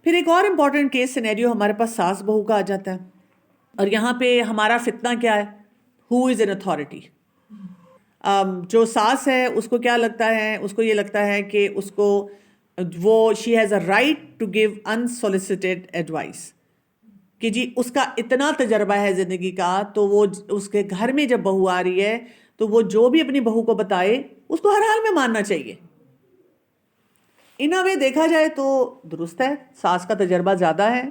پھر ایک اور امپورٹنٹ کیس سینیریو ہمارے پاس ساس بہو کا آ جاتا ہے، اور یہاں پہ ہمارا فتنہ کیا ہے؟ ہو از این اتھارٹی. جو ساس ہے اس کو کیا لگتا ہے؟ اس کو یہ لگتا ہے کہ اس کو وہ she has a right to give unsolicited advice, کہ جی اس کا اتنا تجربہ ہے زندگی کا، تو وہ اس کے گھر میں جب بہو آ رہی ہے تو وہ جو بھی اپنی بہو کو بتائے اس کو ہر حال میں ماننا چاہیے. ان اے وے دیکھا جائے تو درست ہے، ساس کا تجربہ زیادہ ہے،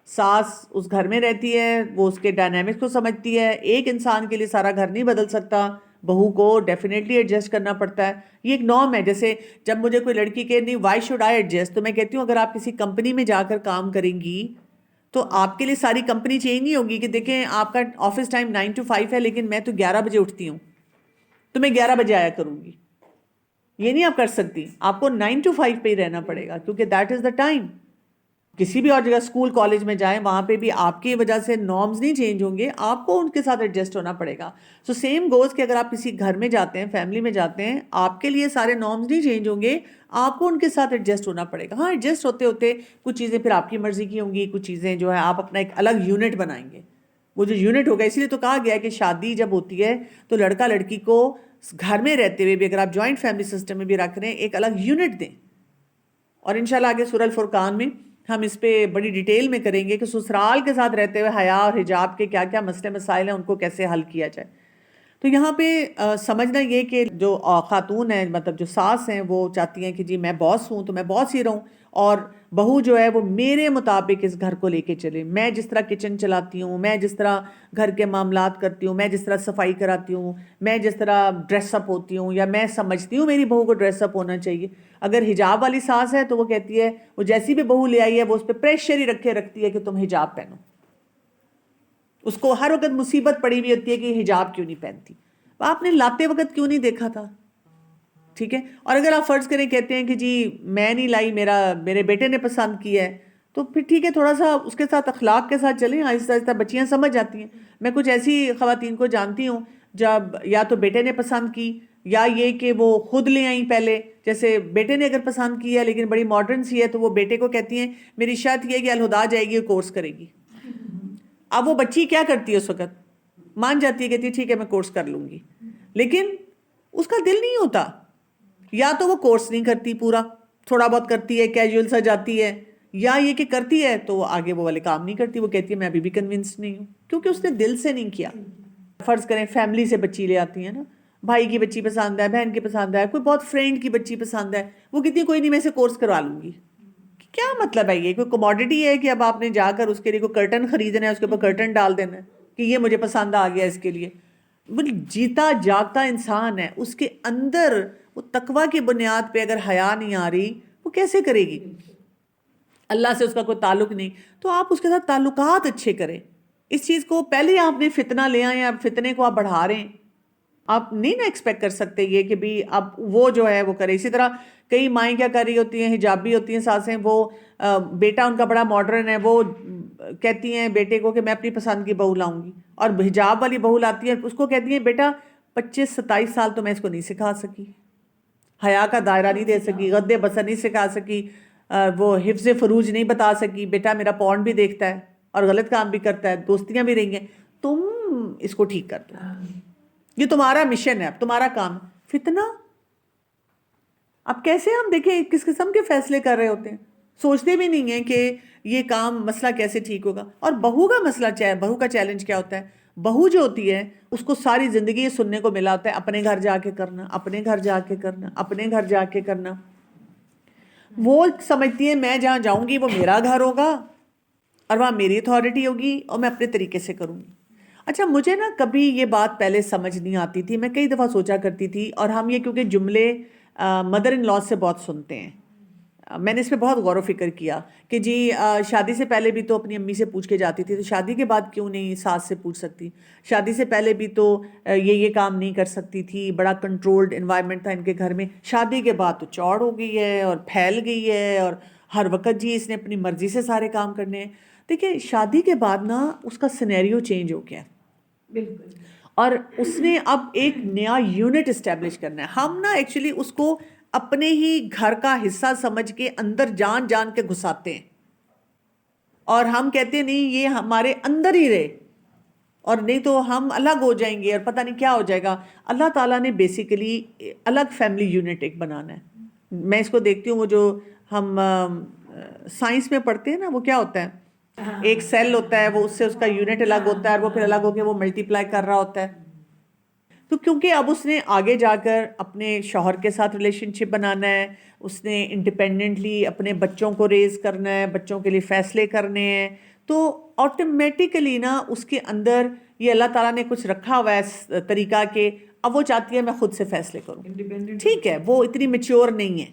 ساس اس گھر میں رہتی ہے، وہ اس کے ڈائنامکس کو سمجھتی ہے. ایک انسان کے لیے سارا گھر نہیں بدل سکتا، بہو کو ڈیفینیٹلی ایڈجسٹ کرنا پڑتا ہے. یہ ایک نارم ہے. جیسے جب مجھے کوئی لڑکی کہ نہیں وائی شوڈ آئی ایڈجسٹ، تو میں کہتی ہوں اگر آپ کسی کمپنی میں جا کر کام کریں گی تو آپ کے لیے ساری کمپنی چینج نہیں ہوگی کہ دیکھیں آپ کا آفس ٹائم 9 to 5 ہے لیکن میں تو 11 بجے اٹھتی ہوں تو میں 11 بجے آیا کروں گی. یہ نہیں آپ کر سکتی، آپ کو 9 to 5 پہ ہی رہنا پڑے گا کیونکہ دیٹ از دا ٹائم. کسی بھی اور جگہ اسکول کالج میں جائیں وہاں پہ بھی آپ کی وجہ سے نارمز نہیں چینج ہوں گے، آپ کو ان کے ساتھ ایڈجسٹ ہونا پڑے گا. سو سیم گوز کہ اگر آپ کسی گھر میں جاتے ہیں، فیملی میں جاتے ہیں، آپ کے لیے سارے نارمز نہیں چینج ہوں گے، آپ کو ان کے ساتھ ایڈجسٹ ہونا پڑے گا. ہاں ایڈجسٹ ہوتے ہوتے کچھ چیزیں پھر آپ کی مرضی کی ہوں گی، کچھ چیزیں جو ہے آپ اپنا ایک الگ یونٹ بنائیں گے. وہ جو یونٹ ہوگا، اسی لیے تو کہا گیا ہے کہ شادی جب ہوتی ہے تو لڑکا لڑکی کو گھر میں رہتے ہوئے بھی اگر آپ جوائنٹ فیملی سسٹم میں بھی رکھ رہے ہیں ایک الگ یونٹ دیں. اور انشاءاللہ آگے سورہ الفرقان میں ہم اس پہ بڑی ڈیٹیل میں کریں گے کہ سسرال کے ساتھ رہتے ہوئے حیا اور حجاب کے کیا کیا مسئلے مسائل ہیں، ان کو کیسے حل کیا جائے. تو یہاں پہ سمجھنا یہ کہ جو خاتون ہیں، مطلب جو ساس ہیں، وہ چاہتی ہیں کہ جی میں باس ہوں تو میں باس ہی رہوں، اور بہو جو ہے وہ میرے مطابق اس گھر کو لے کے چلے. میں جس طرح کچن چلاتی ہوں، میں جس طرح گھر کے معاملات کرتی ہوں، میں جس طرح صفائی کراتی ہوں، میں جس طرح ڈریس اپ ہوتی ہوں، یا میں سمجھتی ہوں میری بہو کو ڈریس اپ ہونا چاہیے. اگر حجاب والی ساس ہے تو وہ کہتی ہے، وہ جیسی بھی بہو لے آئی ہے وہ اس پہ پریشر ہی رکھتی ہے کہ تم حجاب پہنو. اس کو ہر وقت مصیبت پڑی ہوئی ہوتی ہے کہ حجاب کیوں نہیں پہنتی. آپ نے لاتے وقت کیوں نہیں دیکھا تھا؟ ٹھیک ہے. اور اگر آپ فرض کریں کہتے ہیں کہ جی میں نہیں لائی، میرے بیٹے نے پسند کیا ہے، تو پھر ٹھیک ہے، تھوڑا سا اس کے ساتھ اخلاق کے ساتھ چلیں، آہستہ آہستہ بچیاں سمجھ جاتی ہیں. میں کچھ ایسی خواتین کو جانتی ہوں جب یا تو بیٹے نے پسند کی یا یہ کہ وہ خود لے آئیں پہلے. جیسے بیٹے نے اگر پسند کیا لیکن بڑی ماڈرن سی ہے تو وہ بیٹے کو کہتی ہیں میری شرط یہ ہے کہ الہدا جائے گی اور کورس کرے گی. اب وہ بچی کیا کرتی ہے اس وقت؟ مان جاتی ہے، کہتی ہے ٹھیک ہے میں کورس کر لوں گی، لیکن اس کا دل نہیں ہوتا. یا تو وہ کورس نہیں کرتی پورا، تھوڑا بہت کرتی ہے، کیجول سا جاتی ہے، یا یہ کہ کرتی ہے تو آگے وہ والے کام نہیں کرتی. وہ کہتی ہے میں ابھی بھی کنونس نہیں ہوں، کیونکہ اس نے دل سے نہیں کیا. فرض کریں فیملی سے بچی لے آتی ہیں نا، بھائی کی بچی پسند ہے، بہن کی پسند ہے، کوئی بہت فرینڈ کی بچی پسند ہے، وہ کہتی ہے کوئی نہیں میں اسے کورس کروا لوں گی. کیا مطلب ہے؟ یہ کوئی کموڈٹی ہے کہ اب آپ نے جا کر اس کے لیے کوئی کرٹن خریدنا ہے، اس کے اوپر کرٹن ڈال دینا ہے کہ یہ مجھے پسند آ گیا اس کے لیے؟ وہ جیتا جاگتا انسان ہے، اس کے اندر وہ تقویٰ کی بنیاد پہ اگر حیا نہیں آ رہی وہ کیسے کرے گی؟ اللہ سے اس کا کوئی تعلق نہیں، تو آپ اس کے ساتھ تعلقات اچھے کریں. اس چیز کو پہلے آپ نے فتنہ لے آئے، اب فتنے کو آپ بڑھا رہے ہیں. آپ نہیں نا ایکسپیکٹ کر سکتے یہ کہ بھی اب وہ جو ہے وہ کرے. اسی طرح کئی مائیں کیا کر رہی ہوتی ہیں، حجابی ہوتی ہیں ساسیں، وہ بیٹا ان کا بڑا ماڈرن ہے، وہ کہتی ہیں بیٹے کو کہ میں اپنی پسند کی بہو لاؤں گی، اور حجاب والی بہو لاتی ہے اس کو کہتی ہیں بیٹا 25-27 سال تو میں اس کو نہیں سکھا سکی، حیا کا دائرہ نہیں دے سکی، غد بصر نہیں سکھا سکی، وہ حفظ فروج نہیں بتا سکی. بیٹا میرا پورن بھی دیکھتا ہے اور غلط کام بھی کرتا ہے، دوستیاں بھی رہیں گے، تم اس کو ٹھیک کر دو، یہ تمہارا مشن ہے، اب تمہارا کام. فتنہ اب کیسے ہم دیکھیں کس قسم کے فیصلے کر رہے ہوتے ہیں، سوچتے بھی نہیں ہیں کہ یہ کام مسئلہ کیسے ٹھیک ہوگا. اور بہو کا مسئلہ بہو کا چیلنج کیا ہوتا ہے؟ بہو جو ہوتی ہے اس کو ساری زندگی یہ سننے کو ملا ہوتا ہے اپنے گھر جا کے کرنا، اپنے گھر جا کے کرنا، اپنے گھر جا کے کرنا. وہ سمجھتی ہے میں جہاں جاؤں گی وہ میرا گھر ہوگا اور وہاں میری اتھارٹی ہوگی اور میں اپنے طریقے سے کروں گی. اچھا مجھے نا کبھی یہ بات پہلے سمجھ نہیں آتی تھی، میں کئی دفعہ سوچا کرتی تھی، اور ہم یہ کیونکہ جملے مدر ان لا سے بہت سنتے ہیں، میں نے اس پہ بہت غور و فکر کیا کہ جی شادی سے پہلے بھی تو اپنی امی سے پوچھ کے جاتی تھی، تو شادی کے بعد کیوں نہیں ساس سے پوچھ سکتی؟ شادی سے پہلے بھی تو یہ کام نہیں کر سکتی تھی، بڑا کنٹرولڈ انوائرمنٹ تھا ان کے گھر میں. شادی کے بعد تو چوڑ ہو گئی ہے اور پھیل گئی ہے، اور ہر وقت جی اس نے اپنی مرضی سے سارے کام کرنے ہیں. دیکھیں شادی کے بعد نا اس کا سینیریو چینج ہو گیا، بالکل، اور اس نے اب ایک نیا یونٹ اسٹیبلش کرنا ہے. ہم نا ایکچولی اس کو اپنے ہی گھر کا حصہ سمجھ کے اندر جان جان کے گھساتے ہیں. اور ہم کہتے ہیں نہیں یہ ہمارے اندر ہی رہے اور نہیں تو ہم الگ ہو جائیں گے اور پتہ نہیں کیا ہو جائے گا. اللہ تعالیٰ نے بیسیکلی الگ فیملی یونٹ ایک بنانا ہے. میں اس کو دیکھتی ہوں وہ جو ہم سائنس میں پڑھتے ہیں نا وہ کیا ہوتا ہے ایک سیل ہوتا ہے وہ اس سے اس کا یونٹ الگ ہوتا ہے اور وہ پھر الگ ہو کے وہ ملٹی پلائی کر رہا ہوتا ہے. تو کیونکہ اب اس نے آگے جا کر اپنے شوہر کے ساتھ ریلیشن شپ بنانا ہے, اس نے انڈیپینڈنٹلی اپنے بچوں کو ریز کرنا ہے, بچوں کے لیے فیصلے کرنے ہیں, تو آٹومیٹیکلی نا اس کے اندر یہ اللہ تعالیٰ نے کچھ رکھا ہوا ہے طریقہ کہ اب وہ چاہتی ہے میں خود سے فیصلے کروں. ٹھیک ہے وہ اتنی میچور نہیں ہے,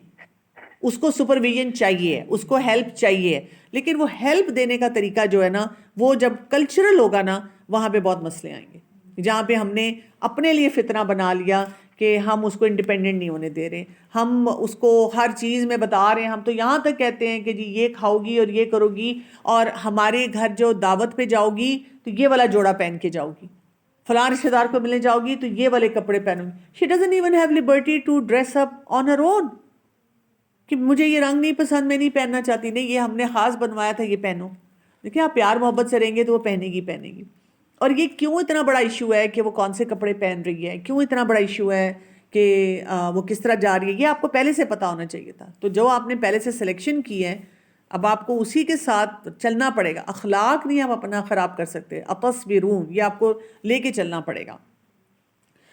اس کو سپرویژن چاہیے, اس کو ہیلپ چاہیے, لیکن وہ ہیلپ دینے کا طریقہ جو ہے نا وہ جب کلچرل ہوگا نا وہاں پہ بہت مسئلے آئیں گے. جہاں پہ ہم نے اپنے لیے فتنہ بنا لیا کہ ہم اس کو انڈیپینڈنٹ نہیں ہونے دے رہے, ہم اس کو ہر چیز میں بتا رہے ہیں, ہم تو یہاں تک کہتے ہیں کہ جی یہ کھاؤ گی اور یہ کرو گی اور ہمارے گھر جو دعوت پہ جاؤ گی تو یہ والا جوڑا پہن کے جاؤ گی, فلاں رشتے دار کو ملنے جاؤ گی تو یہ والے کپڑے پہنو گی. She doesn't even have liberty to dress up on her own کہ مجھے یہ رنگ نہیں پسند, میں نہیں پہننا چاہتی, نہیں یہ ہم نے خاص بنوایا تھا یہ پہنو. دیکھیں آپ پیار محبت سے رہیں گے تو وہ پہنے گی. اور یہ کیوں اتنا بڑا ایشو ہے کہ وہ کون سے کپڑے پہن رہی ہے, کیوں اتنا بڑا ایشو ہے کہ وہ کس طرح جا رہی ہے, یہ آپ کو پہلے سے پتا ہونا چاہیے تھا. تو جو آپ نے پہلے سے سلیکشن کی ہے اب آپ کو اسی کے ساتھ چلنا پڑے گا. اخلاق نہیں آپ اپنا خراب کر سکتے, اتصبرون یہ آپ کو لے کے چلنا پڑے گا.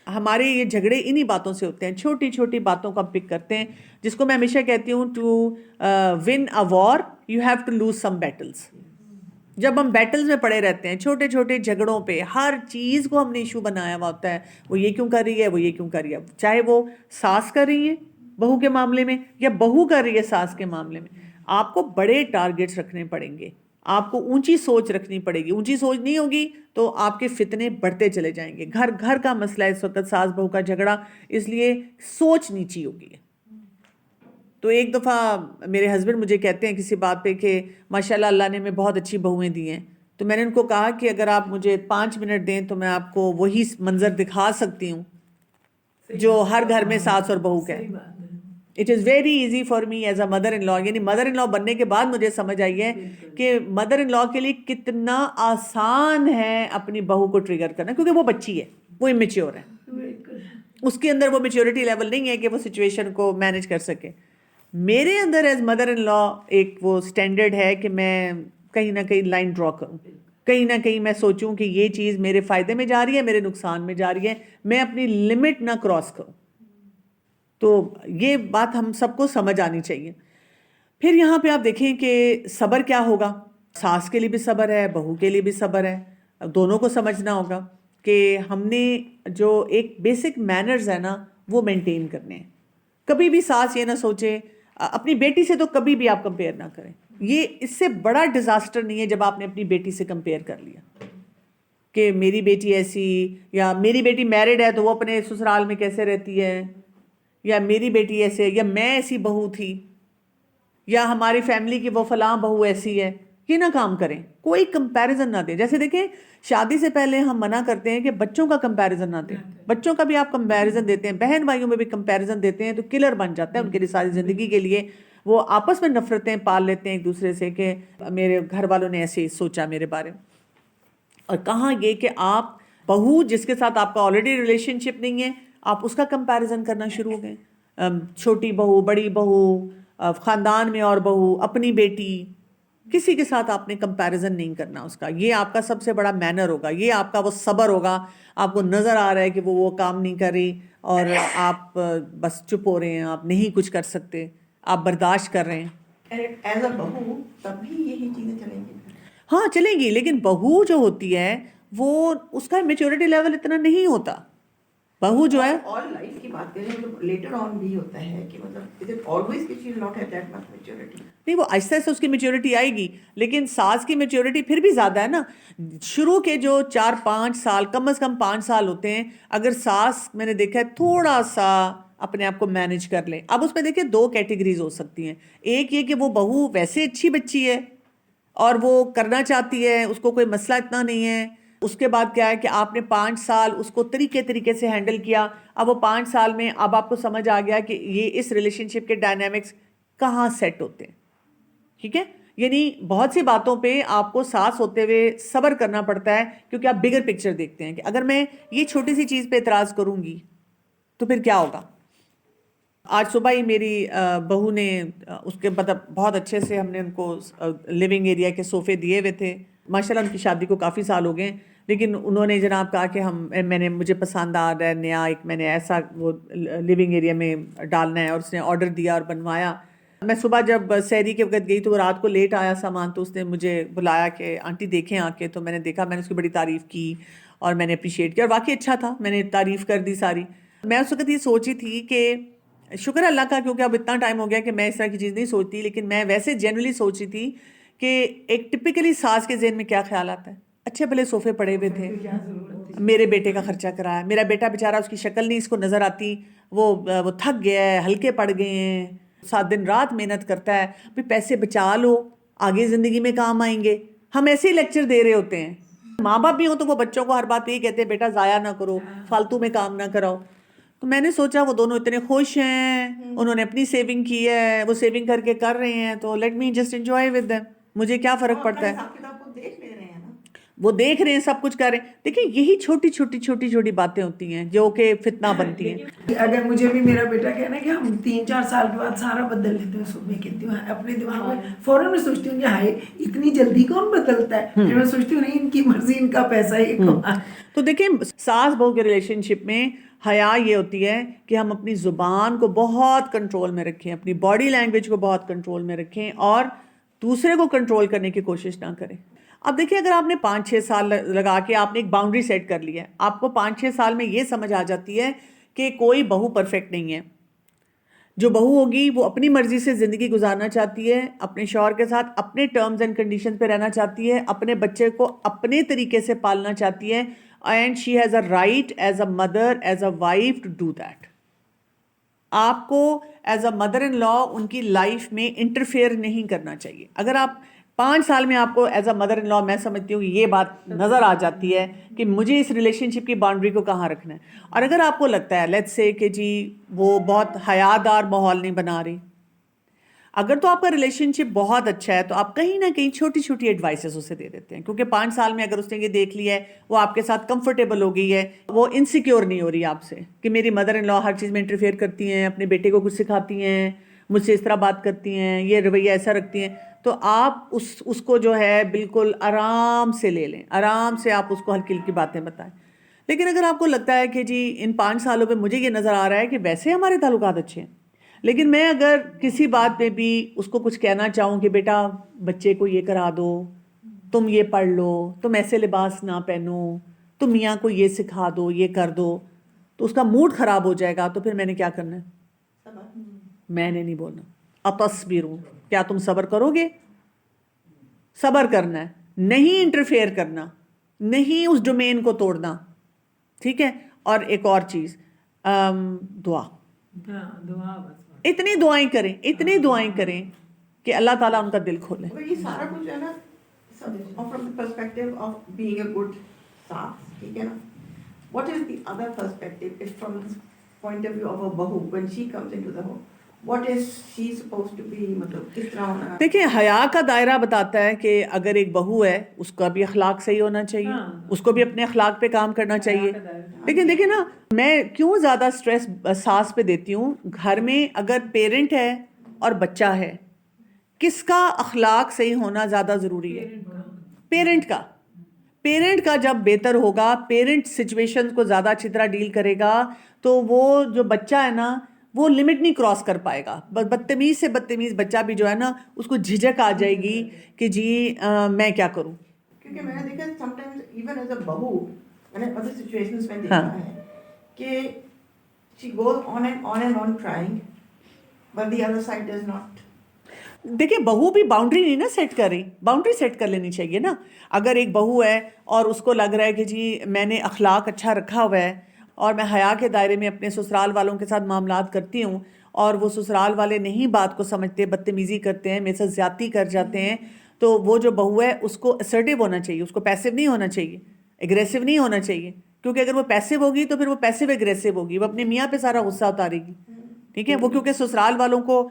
ہمارے یہ جھگڑے انہی باتوں سے ہوتے ہیں, چھوٹی چھوٹی باتوں کو ہم پک کرتے ہیں, جس کو میں ہمیشہ کہتی ہوں to win a war you have to lose some battles. جب ہم بیٹلز میں پڑے رہتے ہیں چھوٹے چھوٹے جھگڑوں پہ, ہر چیز کو ہم نے ایشو بنایا ہوا ہوتا ہے, وہ یہ کیوں کر رہی ہے, وہ یہ کیوں کر رہی ہے, چاہے وہ ساس کر رہی ہے بہو کے معاملے میں یا بہو کر رہی ہے ساس کے معاملے میں. آپ کو بڑے ٹارگٹس رکھنے پڑیں گے, آپ کو اونچی سوچ رکھنی پڑے گی. اونچی سوچ نہیں ہوگی تو آپ کے فتنے بڑھتے چلے جائیں گے. گھر گھر کا مسئلہ ہے اس وقت ساس بہو کا جھگڑا, اس لیے سوچ نیچی ہوگی. تو ایک دفعہ میرے ہسبینڈ مجھے کہتے ہیں کسی بات پہ کہ ماشاءاللہ اللہ نے ہمیں بہت اچھی بہویں دی ہیں. تو میں نے ان کو کہا کہ اگر آپ مجھے 5 منٹ دیں تو میں آپ کو وہی منظر دکھا سکتی ہوں جو ہر گھر میں ساس اور بہو کا ہے. It is very easy for me as a mother in law, یعنی مدر ان لا بننے کے بعد مجھے سمجھ آئی ہے کہ مدر ان لا کے لیے کتنا آسان ہے اپنی بہو کو ٹریگر کرنا, کیونکہ وہ بچی ہے, وہ امیچیور ہے, اس کے اندر وہ میچورٹی لیول نہیں ہے کہ وہ سچویشن کو مینج کر سکے. میرے اندر ایز مدر ان لا ایک وہ سٹینڈرڈ ہے کہ میں کہیں نہ کہیں لائن ڈرا کروں, کہیں نہ کہیں میں سوچوں کہ یہ چیز میرے فائدے میں جا رہی ہے, میرے نقصان میں جا رہی ہے, میں اپنی لمٹ نہ کراس کروں. تو یہ بات ہم سب کو سمجھ آنی چاہیے. پھر یہاں پہ آپ دیکھیں کہ صبر کیا ہوگا, ساس کے لیے بھی صبر ہے, بہو کے لیے بھی صبر ہے, دونوں کو سمجھنا ہوگا کہ ہم نے جو ایک بیسک مینرز ہے نا وہ مینٹین کرنے ہیں. کبھی بھی ساس یہ نہ سوچے, اپنی بیٹی سے تو کبھی بھی آپ کمپیئر نہ کریں. یہ اس سے بڑا ڈیزاسٹر نہیں ہے جب آپ نے اپنی بیٹی سے کمپیئر کر لیا کہ میری بیٹی ایسی, یا میری بیٹی میرڈ ہے تو وہ اپنے سسرال میں کیسے رہتی ہے, یا میری بیٹی ایسے, یا میں ایسی بہو تھی, یا ہماری فیملی کی وہ فلاں بہو ایسی ہے. یہ نہ کام کریں, کوئی کمپیریزن نہ دیں. جیسے دیکھیں شادی سے پہلے ہم منع کرتے ہیں کہ بچوں کا کمپیریزن نہ دیں. بچوں کا بھی آپ کمپیریزن دیتے ہیں, بہن بھائیوں میں بھی کمپیریزن دیتے ہیں تو کلر بن جاتا ہے ان کے لیے ساری زندگی کے لیے. وہ آپس میں نفرتیں پال لیتے ہیں ایک دوسرے سے کہ میرے گھر والوں نے ایسے سوچا میرے بارے میں. اور کہاں یہ کہ آپ بہو جس کے ساتھ آپ کا آلریڈی ریلیشن شپ نہیں ہے آپ اس کا کمپیریزن کرنا شروع ہو گئے. چھوٹی بہو, بڑی بہو, خاندان میں اور بہو, اپنی بیٹی, کسی کے ساتھ آپ نے کمپیریزن نہیں کرنا اس کا. یہ آپ کا سب سے بڑا مینر ہوگا, یہ آپ کا وہ صبر ہوگا. آپ کو نظر آ رہا ہے کہ وہ کام نہیں کر رہی اور آپ بس چپ ہو رہے ہیں, آپ نہیں کچھ کر سکتے, آپ برداشت کر رہے ہیں. ایز اے بہو تب بھی یہی چیزیں چلیں گی. ہاں چلیں گی, لیکن بہو جو ہوتی ہے وہ اس کا میچورٹی لیول اتنا نہیں ہوتا. بہو جو ہے اور لائف کی بات کریں تو لیٹر آن بھی ہوتا ہے کہ مطلب از اٹ آلویز کہ she will not have that much maturity. نہیں, وہ آہستہ آہستہ اس کی میچورٹی آئے گی, لیکن ساس کی میچورٹی پھر بھی زیادہ ہے نا. شروع کے جو 4-5 سال, کم از کم 5 سال ہوتے ہیں, اگر ساس میں نے دیکھا ہے تھوڑا سا اپنے آپ کو مینج کر لیں. اب اس میں دیکھیں 2 کیٹیگریز ہو سکتی ہیں. ایک یہ کہ وہ بہو ویسے اچھی بچی ہے اور وہ کرنا چاہتی ہے, اس کو کوئی مسئلہ اتنا نہیں ہے. اس کے بعد کیا ہے کہ آپ نے 5 سال اس کو طریقے سے ہینڈل کیا. اب وہ 5 سال میں اب آپ کو سمجھ آ گیا کہ یہ اس ریلیشن شپ کے ڈائنامکس کہاں سیٹ ہوتے ہیں. ٹھیک ہے, یعنی بہت سی باتوں پہ آپ کو ساس ہوتے ہوئے صبر کرنا پڑتا ہے کیونکہ آپ بگر پکچر دیکھتے ہیں کہ اگر میں یہ چھوٹی سی چیز پہ اعتراض کروں گی تو پھر کیا ہوگا. آج صبح ہی میری بہو نے اس کے مطلب بہت اچھے سے ہم نے ان کو لیونگ ایریا کے صوفے دیے ہوئے تھے. ماشاءاللہ ان کی شادی کو کافی سال ہو گئے، لیکن انہوں نے جناب کہا کہ مجھے پسند آ رہا ہے نیا ایک، میں نے ایسا وہ لیونگ ایریا میں ڈالنا ہے، اور اس نے آرڈر دیا اور بنوایا. میں صبح جب سحری کے وقت گئی تو وہ رات کو لیٹ آیا سامان، تو اس نے مجھے بلایا کہ آنٹی دیکھیں آ کے. تو میں نے دیکھا، میں نے اس کی بڑی تعریف کی اور میں نے اپریشیٹ کیا، اور واقعی اچھا تھا. میں نے تعریف کر دی ساری. میں اس وقت یہ سوچی تھی کہ شکر اللہ کا، کیونکہ اب اتنا ٹائم ہو گیا کہ میں اس طرح کی چیز نہیں سوچتی، لیکن میں ویسے جنرلی سوچی تھی کہ ایک ٹپکلی ساس کے ذہن میں کیا خیال آتا ہے. اچھے بھلے صوفے پڑے ہوئے تھے، میرے بیٹے کا خرچہ کرایا، میرا بیٹا بیچارہ اس کی شکل نہیں اس کو نظر آتی، وہ تھک گیا ہے، ہلکے پڑ گئے ہیں، 7 دن رات محنت کرتا ہے، بھی پیسے بچا لو آگے زندگی میں کام آئیں گے. ہم ایسے ہی لیکچر دے رہے ہوتے ہیں. ماں باپ بھی ہوں تو وہ بچوں کو ہر بات یہی کہتے ہیں بیٹا ضائع نہ کرو، فالتو میں کام نہ کراؤ. تو میں نے سوچا وہ دونوں اتنے خوش ہیں، انہوں نے اپنی سیونگ کی ہے، وہ سیونگ کر کے کر رہے ہیں، تو let me just enjoy with them. مجھے کیا فرق پڑتا ہے، وہ دیکھ رہے ہیں، سب کچھ کر رہے ہیں. دیکھیں یہی چھوٹی باتیں ہوتی ہیں جو کہ فتنہ بنتی ہیں. اگر مجھے بھی میرا بیٹا کہنا کہ ہم 3-4 سال کے بعد سارا بدل لیتے ہیں، صبح میں کہتی ہوں اپنے دماغ میں فوراً میں سوچتی ہوں کہ ہائے اتنی جلدی کون بدلتا ہے. پھر میں سوچتی ہوں نہیں، ان کی مرضی، ان کا پیسہ ہی کمانا. تو دیکھیں ساس بہو کے ریلیشن شپ میں حیا یہ ہوتی ہے کہ ہم اپنی زبان کو بہت کنٹرول میں رکھیں، اپنی باڈی لینگویج کو بہت کنٹرول میں رکھیں، اور دوسرے کو کنٹرول کرنے کی کوشش نہ کریں. اب دیکھیں اگر آپ نے 5-6 سال لگا کے آپ نے ایک باؤنڈری سیٹ کر لی ہے، آپ کو 5-6 سال میں یہ سمجھ آ جاتی ہے کہ کوئی بہو پرفیکٹ نہیں ہے. جو بہو ہوگی وہ اپنی مرضی سے زندگی گزارنا چاہتی ہے، اپنے شوہر کے ساتھ اپنے ٹرمز اینڈ کنڈیشنز پہ رہنا چاہتی ہے، اپنے بچے کو اپنے طریقے سے پالنا چاہتی ہے، and she has a right as a mother, as a wife to do that. آپ کو ایز اے مدر ان لا ان کی لائف میں انٹرفیئر نہیں کرنا چاہیے. اگر آپ 5 سال میں آپ کو ایز اے مدر ان لا، میں سمجھتی ہوں کہ یہ بات نظر آ جاتی ہے کہ مجھے اس ریلیشن شپ کی باؤنڈری کو کہاں رکھنا ہے. اور اگر آپ کو لگتا ہے لیٹس سے کہ جی وہ بہت حیادار ماحول نہیں بنا رہی، اگر تو آپ کا ریلیشن شپ بہت اچھا ہے تو آپ کہیں نہ کہیں چھوٹی چھوٹی ایڈوائسز اسے دے دیتے ہیں، کیونکہ 5 سال میں اگر اس نے یہ دیکھ لیا ہے، وہ آپ کے ساتھ کمفرٹیبل ہو گئی ہے، وہ انسیکیور نہیں ہو رہی آپ سے کہ میری مدر ان لا ہر چیز میں انٹرفیئر کرتی ہیں، اپنے بیٹے کو کچھ سکھاتی ہیں، مجھ سے اس طرح بات کرتی ہیں، یہ رویہ ایسا رکھتی ہیں، تو آپ اس کو جو ہے بالکل آرام سے لے لیں، آرام سے آپ اس کو ہلکی ہلکی باتیں بتائیں. لیکن اگر آپ کو لگتا ہے کہ جی ان 5 سالوں میں مجھے یہ نظر آ رہا ہے کہ ویسے ہمارے تعلقات اچھے ہیں، لیکن میں اگر کسی بات پہ بھی اس کو کچھ کہنا چاہوں کہ بیٹا بچے کو یہ کرا دو، تم یہ پڑھ لو، تم ایسے لباس نہ پہنو، تم میاں کو یہ سکھا دو، یہ کر دو، تو اس کا موڈ خراب ہو جائے گا. تو پھر میں نے کیا کرنا ہے؟ میں نے نہیں بولنا. اتصبروا، کیا تم صبر کرو گے؟ صبر کرنا ہے، نہیں انٹرفیئر کرنا، نہیں اس ڈومین کو توڑنا. ٹھیک ہے. اور ایک اور چیز، دعا، اتنی دعائیں کریں کہ اللہ تعالیٰ ان کا دل کھولے. یہ سارا کچھ ہے نا from the perspective of being a good ساس، ٹھیک ہے نا. What is the other perspective is from the point of view of a bahu when she comes into the home. What is she supposed to be, مطلب کس طرح ہونا. دیکھیں حیا کا دائرہ بتاتا ہے کہ اگر ایک بہو ہے اس کا بھی اخلاق صحیح ہونا چاہیے، اس کو بھی اپنے اخلاق پہ کام کرنا چاہیے. لیکن دیکھیں نا، میں کیوں زیادہ سٹریس ساس پہ دیتی ہوں، گھر میں اگر پیرنٹ ہے اور بچہ ہے، کس کا اخلاق صحیح ہونا زیادہ ضروری ہے؟ پیرنٹ کا جب بہتر ہوگا، پیرنٹ سچویشن کو زیادہ اچھی طرح ڈیل کرے گا، تو وہ جو بچہ ہے نا وہ لمٹ نہیں کراس کر پائے گا. بدتمیز سے بدتمیز بچہ بھی جو ہے نا اس کو جھجک آ جائے گی کہ جی میں کیا کروں. کیونکہ میں نے دیکھا sometimes even as a بہو میں نے other situations میں دیکھا ہے کہ she goes on and on trying but the other side does not. دیکھیں بہو بھی باؤنڈری نہیں نا سیٹ کر رہی، باؤنڈری سیٹ کر لینی چاہیے نا. اگر ایک بہو ہے اور اس کو لگ رہا ہے کہ جی میں نے اخلاق اچھا رکھا ہوا ہے اور میں حیا کے دائرے میں اپنے سسرال والوں کے ساتھ معاملات کرتی ہوں، اور وہ سسرال والے نہیں بات کو سمجھتے، بدتمیزی کرتے ہیں، میرے ساتھ زیادتی کر جاتے ہیں، تو وہ جو بہو ہے اس کو اسرٹیو ہونا چاہیے، اس کو پیسیو نہیں ہونا چاہیے، اگریسو نہیں ہونا چاہیے. کیونکہ اگر وہ پیسیو ہوگی تو پھر وہ پیسیو اگریسو ہوگی، وہ اپنے میاں پہ سارا غصہ اتارے گی. ٹھیک ہے. وہ کیونکہ سسرال والوں کو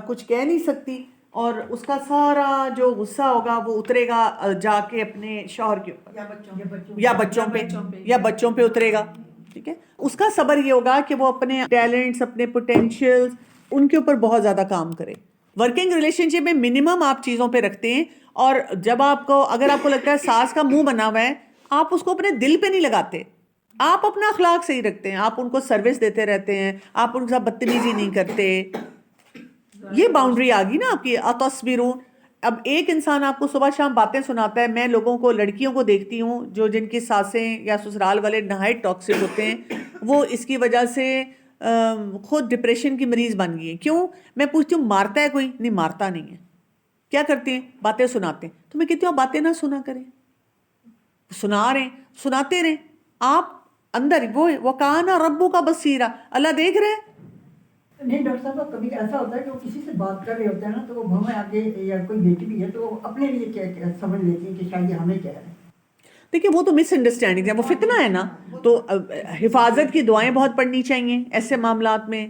کچھ کہہ نہیں سکتی اور اس کا سارا جو غصہ ہوگا وہ اترے گا جا کے اپنے شوہر کے اوپر یا بچوں پہ اترے گا. ٹھیک ہے, اس کا صبر یہ ہوگا کہ وہ اپنے ٹیلنٹس, اپنے پوٹینشیلز, ان کے اوپر بہت زیادہ کام کرے. ورکنگ ریلیشن شپ میں منیمم آپ چیزوں پہ رکھتے ہیں, اور جب اگر آپ کو لگتا ہے ساس کا منہ بنا ہوا ہے, آپ اس کو اپنے دل پہ نہیں لگاتے, آپ اپنا اخلاق صحیح رکھتے ہیں, آپ ان کو سروس دیتے رہتے ہیں, آپ ان کے ساتھ بدتمیزی نہیں کرتے. یہ باؤنڈری آ گئی نا آپ کی. اتصبرون. اب ایک انسان آپ کو صبح شام باتیں سناتا ہے. میں لوگوں کو, لڑکیوں کو دیکھتی ہوں جو جن کی ساسیں یا سسرال والے نہایت ٹاکسک ہوتے ہیں, وہ اس کی وجہ سے خود ڈپریشن کی مریض بن گئی ہیں. کیوں؟ میں پوچھتی ہوں مارتا ہے کوئی؟ نہیں, مارتا نہیں ہے. کیا کرتے ہیں؟ باتیں سناتے ہیں. تو میں کہتی ہوں آپ باتیں نہ سنا کریں, سنا رہے ہیں, سناتے رہیں. آپ اندر وہ کہاں ربو کا بصیرہ, اللہ دیکھ رہے ہیں. نہیں ڈاکٹر صاحب, کبھی ایسا ہوتا ہے کہ وہ کسی سے بات کر رہے ہوتے ہیں نا, تو وہ بہو میں آگے یا کوئی بیٹی بھی ہے تو وہ اپنے لیے کیا سمجھ لیتی ہے کہ شاید یہ ہمیں کہہ رہے ہیں. دیکھیں وہ تو مس انڈرسٹینڈنگ ہے, وہ فتنہ ہے نا. تو حفاظت کی دعائیں بہت پڑھنی چاہیے ایسے معاملات میں.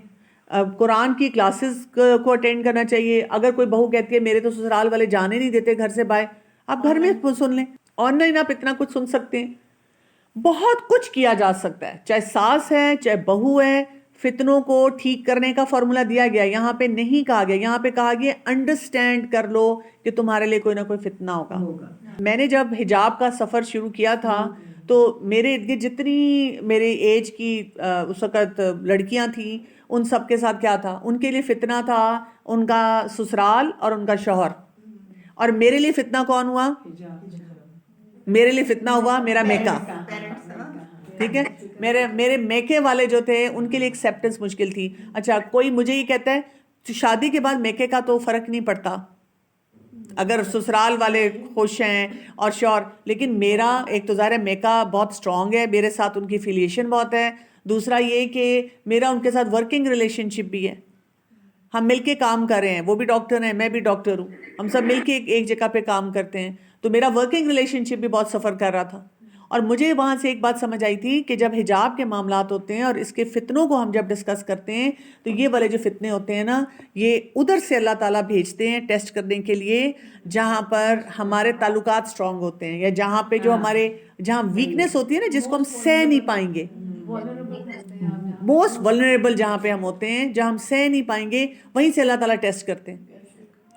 قرآن کی کلاسز کو اٹینڈ کرنا چاہیے. اگر کوئی بہو کہتی ہے میرے تو سسرال والے جانے نہیں دیتے گھر سے باہر, آپ گھر میں سن لیں. آن لائن آپ اتنا کچھ سن سکتے ہیں. بہت کچھ کیا جا سکتا ہے, چاہے ساس ہے چاہے بہو ہے. فتنوں کو ٹھیک کرنے کا فارمولا دیا گیا, یہاں پہ نہیں کہا گیا. یہاں پہ کہا گیا انڈرسٹینڈ کر لو کہ تمہارے لیے کوئی نہ کوئی فتنہ ہوگا. میں نے جب حجاب کا سفر شروع کیا تھا تو میرے ارد گرد جتنی میری ایج کی اس وقت لڑکیاں تھیں, ان سب کے ساتھ کیا تھا, ان کے لیے فتنہ تھا ان کا سسرال اور ان کا شوہر. اور میرے لیے فتنہ کون ہوا؟ میرے لیے فتنہ ہوا میرا میکا. ٹھیک ہے, میرے میکے والے جو تھے ان کے لیے ایکسیپٹنس مشکل تھی. اچھا, کوئی مجھے یہ کہتا ہے شادی کے بعد میکے کا تو فرق نہیں پڑتا اگر سسرال والے خوش ہیں اور شوہر. لیکن میرا ایک تو ظاہر ہے میکا بہت اسٹرانگ ہے, میرے ساتھ ان کی فیلیشن بہت ہے. دوسرا یہ کہ میرا ان کے ساتھ ورکنگ ریلیشن شپ بھی ہے, ہم مل کے کام کر رہے ہیں. وہ بھی ڈاکٹر ہیں, میں بھی ڈاکٹر ہوں, ہم سب مل کے ایک جگہ پہ کام کرتے ہیں. تو میرا ورکنگ ریلیشن شپ بھی بہت سفر کر رہا تھا. اور مجھے وہاں سے ایک بات سمجھ آئی تھی کہ جب حجاب کے معاملات ہوتے ہیں اور اس کے فتنوں کو ہم جب ڈسکس کرتے ہیں تو یہ والے جو فتنے ہوتے ہیں نا, یہ ادھر سے اللہ تعالیٰ بھیجتے ہیں ٹیسٹ کرنے کے لیے, جہاں پر ہمارے تعلقات اسٹرانگ ہوتے ہیں, یا جہاں پہ جو جہاں ویکنیس ہوتی ہے نا, جس کو ہم سہ نہیں پائیں گے, موسٹ ولنریبل جہاں پہ ہم ہوتے ہیں, جہاں ہم سہ نہیں پائیں گے, وہیں سے اللہ تعالیٰ ٹیسٹ کرتے ہیں.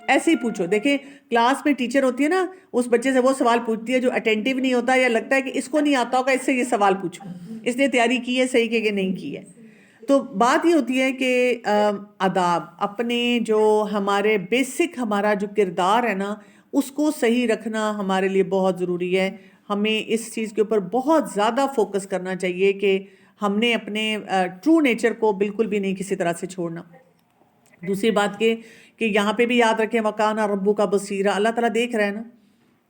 ایسے ہی پوچھو. دیکھیں کلاس میں ٹیچر ہوتی ہے نا, اس بچے سے وہ سوال پوچھتی ہے جو اٹینٹیو نہیں ہوتا, یا لگتا ہے کہ اس کو نہیں آتا ہوگا, اس سے یہ سوال پوچھو, اس نے تیاری کی ہے صحیح کہ نہیں کی ہے. تو بات یہ ہوتی ہے کہ آداب, اپنے جو ہمارے بیسک ہمارا جو کردار ہے نا, اس کو صحیح رکھنا ہمارے لیے بہت ضروری ہے. ہمیں اس چیز کے اوپر بہت زیادہ فوکس کرنا چاہیے کہ ہم نے اپنے ٹرو نیچر کو بالکل بھی نہیں کسی طرح سے چھوڑنا. دوسری بات کہ یہاں پہ بھی یاد رکھیں وَكَانَ رَبُّكَ بَصِيرًا, اللہ تعالیٰ دیکھ رہا ہے نا.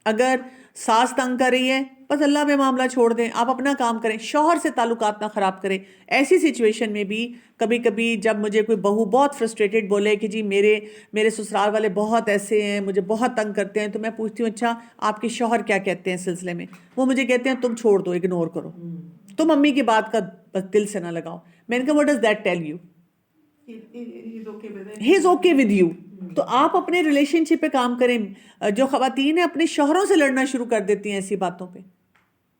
اگر ساس تنگ کر رہی ہے بس اللہ پہ معاملہ چھوڑ دیں, آپ اپنا کام کریں, شوہر سے تعلقات نہ خراب کریں. ایسی سچویشن میں بھی کبھی کبھی جب مجھے کوئی بہو بہت فرسٹریٹڈ بولے کہ جی میرے سسرال والے بہت ایسے ہیں, مجھے بہت تنگ کرتے ہیں, تو میں پوچھتی ہوں اچھا آپ کے شوہر کیا کہتے ہیں اس سلسلے میں؟ وہ مجھے کہتے ہیں تم چھوڑ دو, اگنور کرو, تم امی کی بات کا بس دل سے نہ لگاؤ. میں نے کہا what does that tell you? He is okay with you. تو آپ اپنے ریلیشن شپ پہ کام کریں. جو خواتین ہیں اپنے شوہروں سے لڑنا شروع کر دیتی ہیں ایسی باتوں پہ.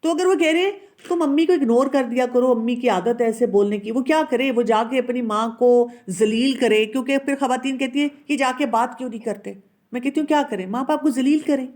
تو اگر وہ کہہ رہے ہیں تم امی کو اگنور کر دیا کرو, امی کی عادت ہے ایسے بولنے کی, وہ کیا کرے, وہ جا کے اپنی ماں کو ذلیل کرے. کیونکہ پھر خواتین کہتی ہیں کہ جا کے بات کیوں نہیں کرتے. میں کہتی ہوں کیا کریں, ماں باپ کو ذلیل کریں.